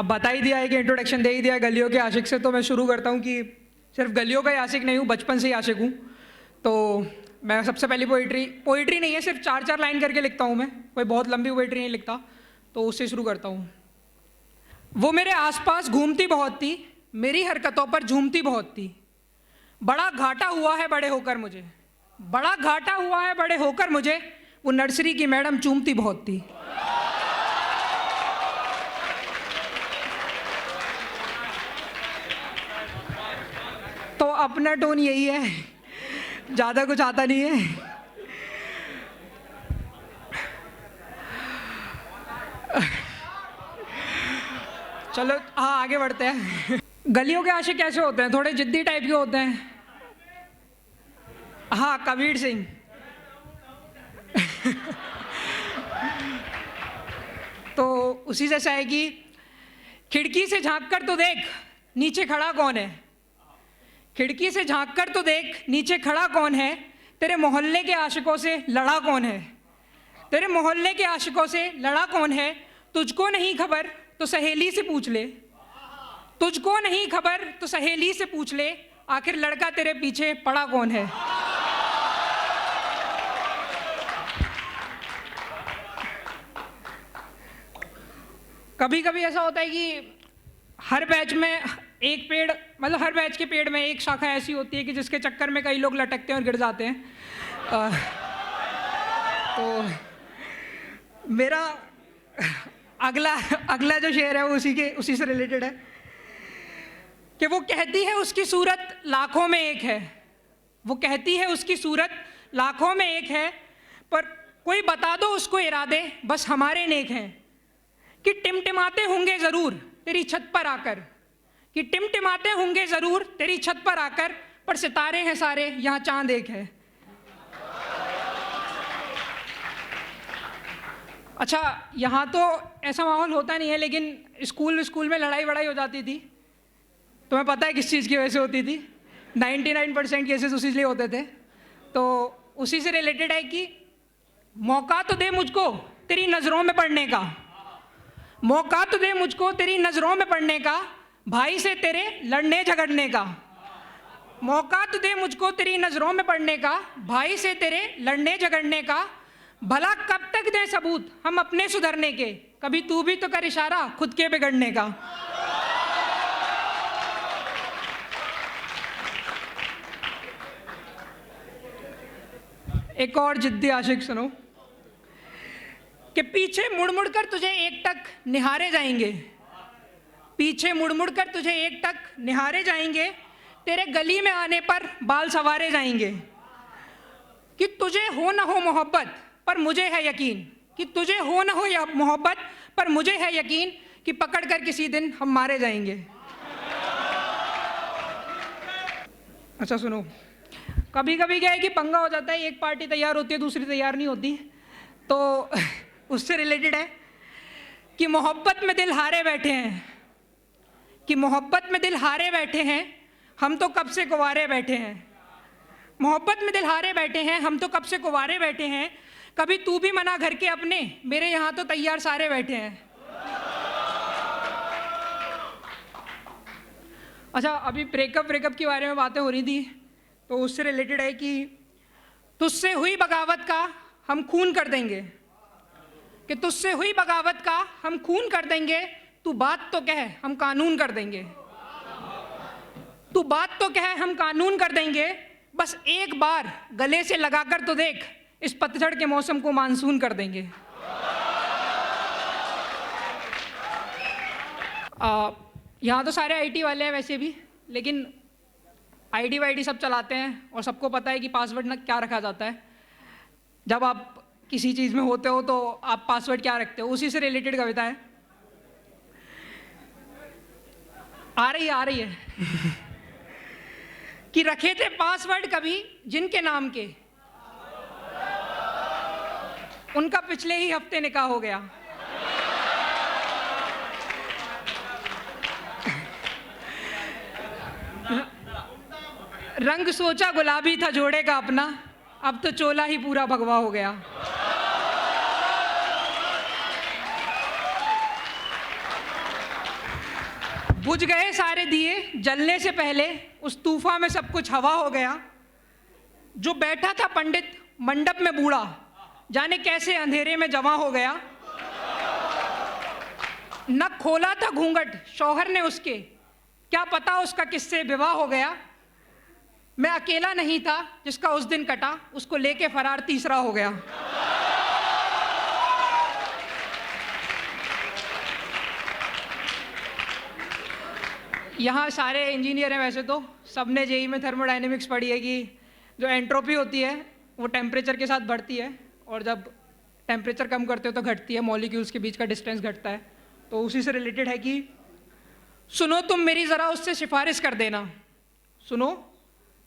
अब बता ही दिया है कि इंट्रोडक्शन दे ही दिया है गलियों के आशिक से, तो मैं शुरू करता हूँ कि सिर्फ गलियों का ही आशिक नहीं हूँ, बचपन से ही आशिक हूँ। तो मैं सबसे पहली पोइट्री नहीं है, सिर्फ 4-4 लाइन करके लिखता हूँ मैं, कोई बहुत लंबी पोइट्री नहीं लिखता, तो उससे शुरू करता हूँ। वो मेरे आसपास घूमती बहुत थी, मेरी हरकतों पर झूमती बहुत थी। बड़ा घाटा हुआ है बड़े होकर मुझे, बड़ा घाटा हुआ है बड़े होकर मुझे, वो नर्सरी की मैडम चूमती बहुत थी। तो अपना टोन यही है, ज़्यादा कुछ आता नहीं है। चलो हाँ आगे बढ़ते हैं। गलियों के आशिक कैसे होते हैं? थोड़े जिद्दी टाइप के होते हैं। हाँ, कबीर सिंह। तो उसी जैसा है कि खिड़की से झांक कर तो देख नीचे खड़ा कौन है, खिड़की से झांक कर तो देख नीचे खड़ा कौन है, तेरे मोहल्ले के आशिकों से लड़ा कौन है, तेरे मोहल्ले के आशिकों से लड़ा कौन है। तुझको नहीं खबर तो सहेली से पूछ ले, तुझको नहीं खबर तो सहेली से पूछ ले, आखिर लड़का तेरे पीछे पड़ा कौन है। कभी कभी ऐसा होता है कि हर बैच में एक पेड़, मतलब हर बैच के पेड़ में एक शाखा ऐसी होती है कि जिसके चक्कर में कई लोग लटकते हैं और गिर जाते हैं। तो मेरा अगला जो शेर है वो उसी से रिलेटेड है कि वो कहती है उसकी सूरत लाखों में एक है, वो कहती है उसकी सूरत लाखों में एक है, पर कोई बता दो उसको इरादे बस हमारे नेक हैं, कि टिमटिमाते होंगे ज़रूर तेरी छत पर आकर, कि टिमटिमाते होंगे ज़रूर तेरी छत पर आकर, पर सितारे हैं सारे यहाँ चांद एक है। अच्छा, यहाँ तो ऐसा माहौल होता नहीं है, लेकिन स्कूल में लड़ाई वड़ाई हो जाती थी। तुम्हें पता है किस चीज़ की वजह से होती थी? 99% केसेस उसी लिए होते थे। तो उसी से रिलेटेड है कि मौका तो दे मुझको तेरी नज़रों में पढ़ने का, मौका तो दे मुझको तेरी नज़रों में पढ़ने का, भाई से तेरे लड़ने झगड़ने का, मौका तो दे मुझको तेरी नज़रों में पढ़ने का, भाई से तेरे लड़ने झगड़ने का, भला कब तक दें सबूत हम अपने सुधरने के, कभी तू भी तो कर इशारा खुद के बिगड़ने का। एक और जिद्दी आशिक सुनो कि पीछे मुड़ मुड़ कर तुझे एक टक निहारे जाएंगे, पीछे मुड़ मुड़ कर तुझे एक टक निहारे जाएंगे, तेरे गली में आने पर बाल सवारे जाएंगे, कि तुझे हो ना हो मोहब्बत पर मुझे है यकीन, कि तुझे हो ना हो या मोहब्बत पर मुझे है यकीन, कि पकड़ कर किसी दिन हम मारे जाएंगे। अच्छा सुनो, कभी कभी क्या है कि पंगा हो जाता है, एक पार्टी तैयार होती है दूसरी तैयार नहीं होती, तो उससे रिलेटेड है कि मोहब्बत में दिल हारे बैठे हैं, कि मोहब्बत में दिल हारे बैठे हैं, हम तो कब से कुंवारे बैठे हैं, मोहब्बत में दिल हारे बैठे हैं, हम तो कब से कुंवारे बैठे हैं, कभी तू भी मना घर के अपने, मेरे यहाँ तो तैयार सारे बैठे हैं। अच्छा, अभी ब्रेकअप के बारे में बातें हो रही थी, तो उससे रिलेटेड है कि तुझसे हुई बगावत का हम खून कर देंगे, कि तुझसे हुई बगावत का हम खून कर देंगे, तू बात तो कह हम कानून कर देंगे, तू बात तो कह हम कानून कर देंगे, बस एक बार गले से लगाकर तो देख, इस पतझड़ के मौसम को मानसून कर देंगे। यहाँ तो सारे आईटी वाले हैं वैसे भी, लेकिन आईडी वाईडी सब चलाते हैं और सबको पता है कि पासवर्ड ना क्या रखा जाता है। जब आप किसी चीज़ में होते हो तो आप पासवर्ड क्या रखते हो, उसी से रिलेटेड कविता है। आ रही है कि रखे थे पासवर्ड कभी जिनके नाम के, उनका पिछले ही हफ्ते निकाह हो गया। रंग सोचा गुलाबी था जोड़े का अपना, अब तो चोला ही पूरा भगवा हो गया। बुझ गए सारे दिए जलने से पहले, उस तूफान में सब कुछ हवा हो गया। जो बैठा था पंडित मंडप में बूढ़ा, जाने कैसे अंधेरे में जमा हो गया। न खोला था घूंघट शौहर ने उसके, क्या पता उसका किससे विवाह हो गया। मैं अकेला नहीं था जिसका उस दिन कटा, उसको लेके फरार तीसरा हो गया। यहाँ सारे इंजीनियर हैं वैसे तो, सबने जेईई में थर्मोडायनेमिक्स पढ़ी है कि जो एंट्रोपी होती है वो टेम्परेचर के साथ बढ़ती है, और जब टेम्परेचर कम करते हो तो घटती है, मॉलिक्यूल्स के बीच का डिस्टेंस घटता है। तो उसी से रिलेटेड है कि सुनो तुम मेरी ज़रा उससे सिफारिश कर देना। सुनो,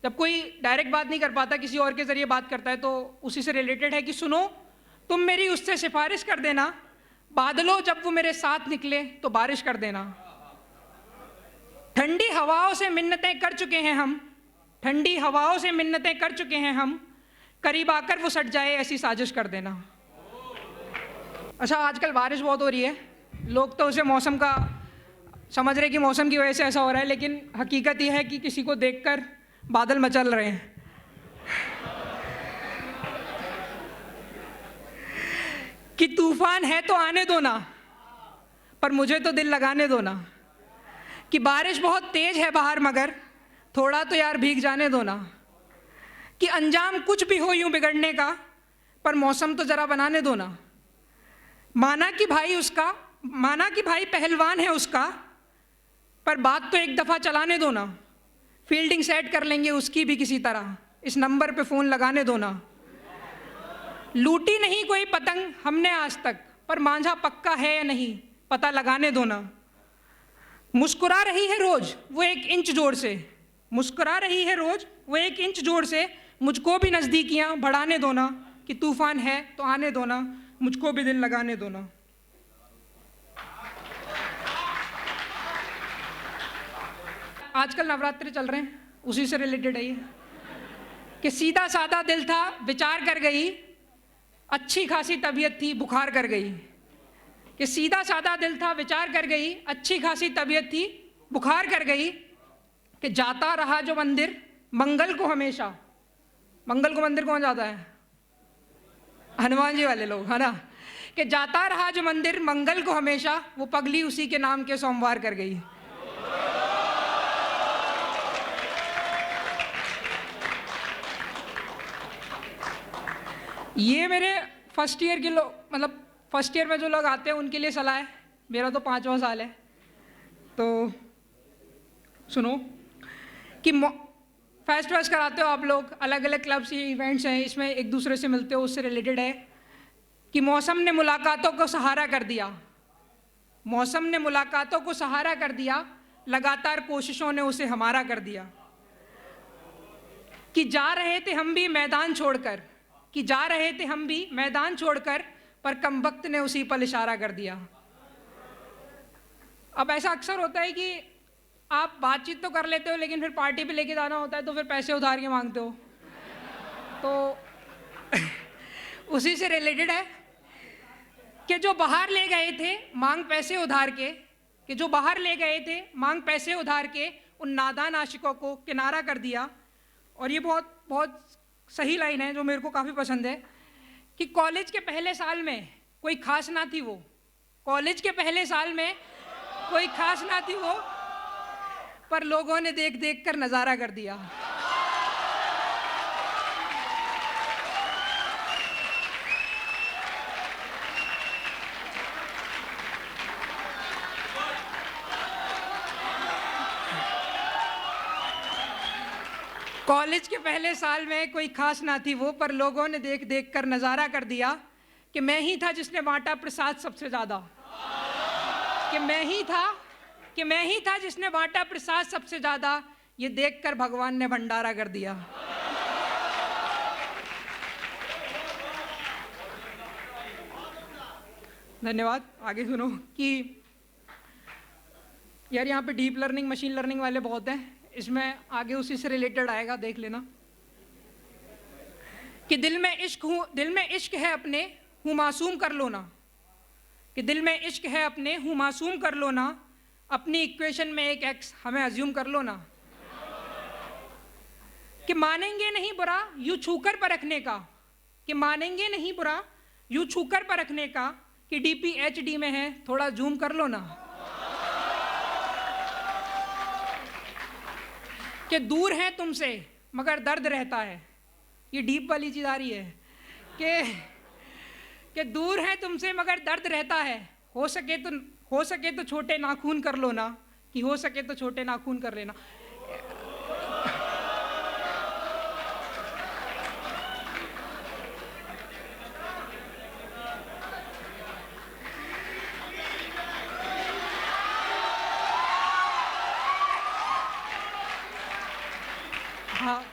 जब कोई डायरेक्ट बात नहीं कर पाता, किसी और के ज़रिए बात करता है, तो उसी से रिलेटेड है कि सुनो तुम मेरी उससे सिफारिश कर देना, बादलों जब वो मेरे साथ निकले तो बारिश कर देना। ठंडी हवाओं से मिन्नतें कर चुके हैं हम, ठंडी हवाओं से मिन्नतें कर चुके हैं हम, करीब आकर वो सट जाए ऐसी साजिश कर देना। अच्छा, आजकल बारिश बहुत हो रही है, लोग तो उसे मौसम का समझ रहे कि मौसम की वजह से ऐसा हो रहा है, लेकिन हकीकत यह है कि किसी को देखकर बादल मचल रहे हैं। कि तूफान है तो आने दो ना, पर मुझे तो दिल लगाने दो ना। कि बारिश बहुत तेज है बाहर मगर थोड़ा तो यार भीग जाने दो ना। कि अंजाम कुछ भी हो यूं बिगड़ने का, पर मौसम तो जरा बनाने दो ना। माना कि भाई पहलवान है उसका, पर बात तो एक दफ़ा चलाने दो ना। फील्डिंग सेट कर लेंगे उसकी भी किसी तरह, इस नंबर पे फ़ोन लगाने दो ना। लूटी नहीं कोई पतंग हमने आज तक, पर मांझा पक्का है या नहीं पता लगाने दो ना। मुस्कुरा रही है रोज वो एक इंच जोर से, मुस्कुरा रही है रोज वो एक इंच जोर से, मुझको भी नज़दीकियाँ बढ़ाने दो ना। कि तूफान है तो आने दो ना, मुझको भी दिल लगाने दो ना। आजकल नवरात्रि चल रहे हैं, उसी से रिलेटेड है ये। कि सीधा साधा दिल था विचार कर गई, अच्छी खासी तबीयत थी बुखार कर गई। कि सीधा साधा दिल था विचार कर गई, अच्छी खासी तबीयत थी बुखार कर गई। कि जाता रहा जो मंदिर मंगल को हमेशा, मंगल को मंदिर कौन जाता है? हनुमान जी वाले लोग, है ना। कि जाता रहा जो मंदिर मंगल को हमेशा, वो पगली उसी के नाम के सोमवार कर गई। ये मेरे फर्स्ट ईयर के लोग, मतलब फर्स्ट ईयर में जो लोग आते हैं उनके लिए सलाह है। मेरा तो 5वां साल है, तो सुनो कि फेस्ट वेस्ट कराते हो आप लोग, अलग अलग क्लब्स ये इवेंट्स हैं, इसमें एक दूसरे से मिलते हो, उससे रिलेटेड है कि मौसम ने मुलाकातों को सहारा कर दिया, मौसम ने मुलाकातों को सहारा कर दिया, लगातार कोशिशों ने उसे हमारा कर दिया। कि जा रहे थे हम भी मैदान छोड़कर, कि जा रहे थे हम भी मैदान छोड़कर, पर कमबख्त ने उसी पल इशारा कर दिया। अब ऐसा अक्सर होता है कि आप बातचीत तो कर लेते हो, लेकिन फिर पार्टी पे लेके जाना होता है तो फिर पैसे उधार के मांगते हो। तो उसी से रिलेटेड है कि जो बाहर ले गए थे मांग पैसे उधार के, कि जो बाहर ले गए थे मांग पैसे उधार के, उन नादान आशिकों को किनारा कर दिया। और ये बहुत बहुत सही लाइन है जो मेरे को काफ़ी पसंद है कि कॉलेज के पहले साल में कोई खास ना थी वो, कॉलेज के पहले साल में कोई खास ना थी वो, पर लोगों ने देख देख कर नज़ारा कर दिया। कॉलेज के पहले साल में कोई खास ना थी वो, पर लोगों ने देख देख कर नज़ारा कर दिया। कि मैं ही था जिसने बांटा प्रसाद सबसे ज़्यादा, कि मैं ही था जिसने बांटा प्रसाद सबसे ज़्यादा, ये देखकर भगवान ने भंडारा कर दिया। धन्यवाद। आगे सुनो कि यार यहाँ पे डीप लर्निंग मशीन लर्निंग वाले बहुत हैं, इसमें आगे उसी से रिलेटेड आएगा, देख लेना। कि दिल में इश्क है अपने हूँ मासूम कर लो ना, कि दिल में इश्क है अपने हूँ मासूम कर लो ना, अपनी इक्वेशन में एक एक्स हमें अज्यूम कर लो ना, कि मानेंगे नहीं बुरा यूं छूकर परखने का, कि मानेंगे नहीं बुरा यूं छूकर परखने का, कि डीपी एचडी में है थोड़ा जूम कर लो ना, कि दूर है तुमसे मगर दर्द रहता है, ये डीप वाली चीज आ रही है, कि दूर है तुमसे मगर दर्द रहता है, हो सके तो छोटे नाखून कर लो ना, कि हो सके तो छोटे नाखून कर लेना। हाँ,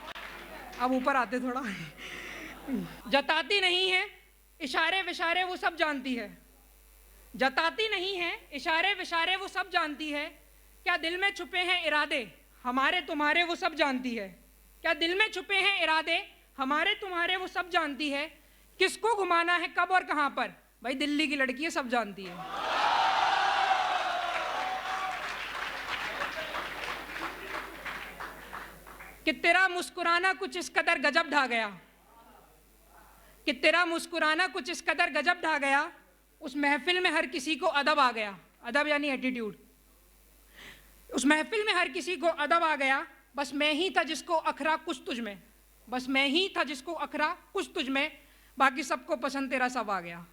अब ऊपर आते थोड़ा। जताती नहीं है इशारे विशारे वो सब जानती है, जताती नहीं है इशारे विशारे वो सब जानती है, क्या दिल में छुपे हैं इरादे हमारे तुम्हारे वो सब जानती है, क्या दिल में छुपे हैं इरादे हमारे तुम्हारे वो सब जानती है, किसको घुमाना है कब और कहां पर, भाई दिल्ली की लड़की है सब जानती है। कि तेरा मुस्कुराना कुछ इस कदर गजब ढा गया, कि तेरा मुस्कुराना कुछ इस कदर गजब ढा गया, उस महफिल में हर किसी को अदब आ गया, अदब यानी एटीट्यूड, उस महफिल में हर किसी को अदब आ गया, बस मैं ही था जिसको अखरा कुछ तुझ में, बस मैं ही था जिसको अखरा कुछ तुझ में, बाकी सबको पसंद तेरा सब आ गया।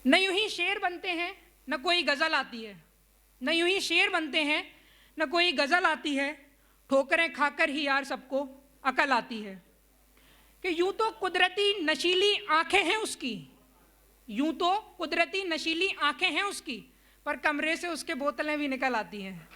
न यूं ही शेर बनते हैं न कोई गजल आती है, न यूं ही शेर बनते हैं न कोई गजल आती है, ठोकरें खाकर ही यार सबको अकल आती है। कि यूं तो कुदरती नशीली आंखें हैं उसकी, यूं तो कुदरती नशीली आंखें हैं उसकी, पर कमरे से उसके बोतलें भी निकल आती हैं।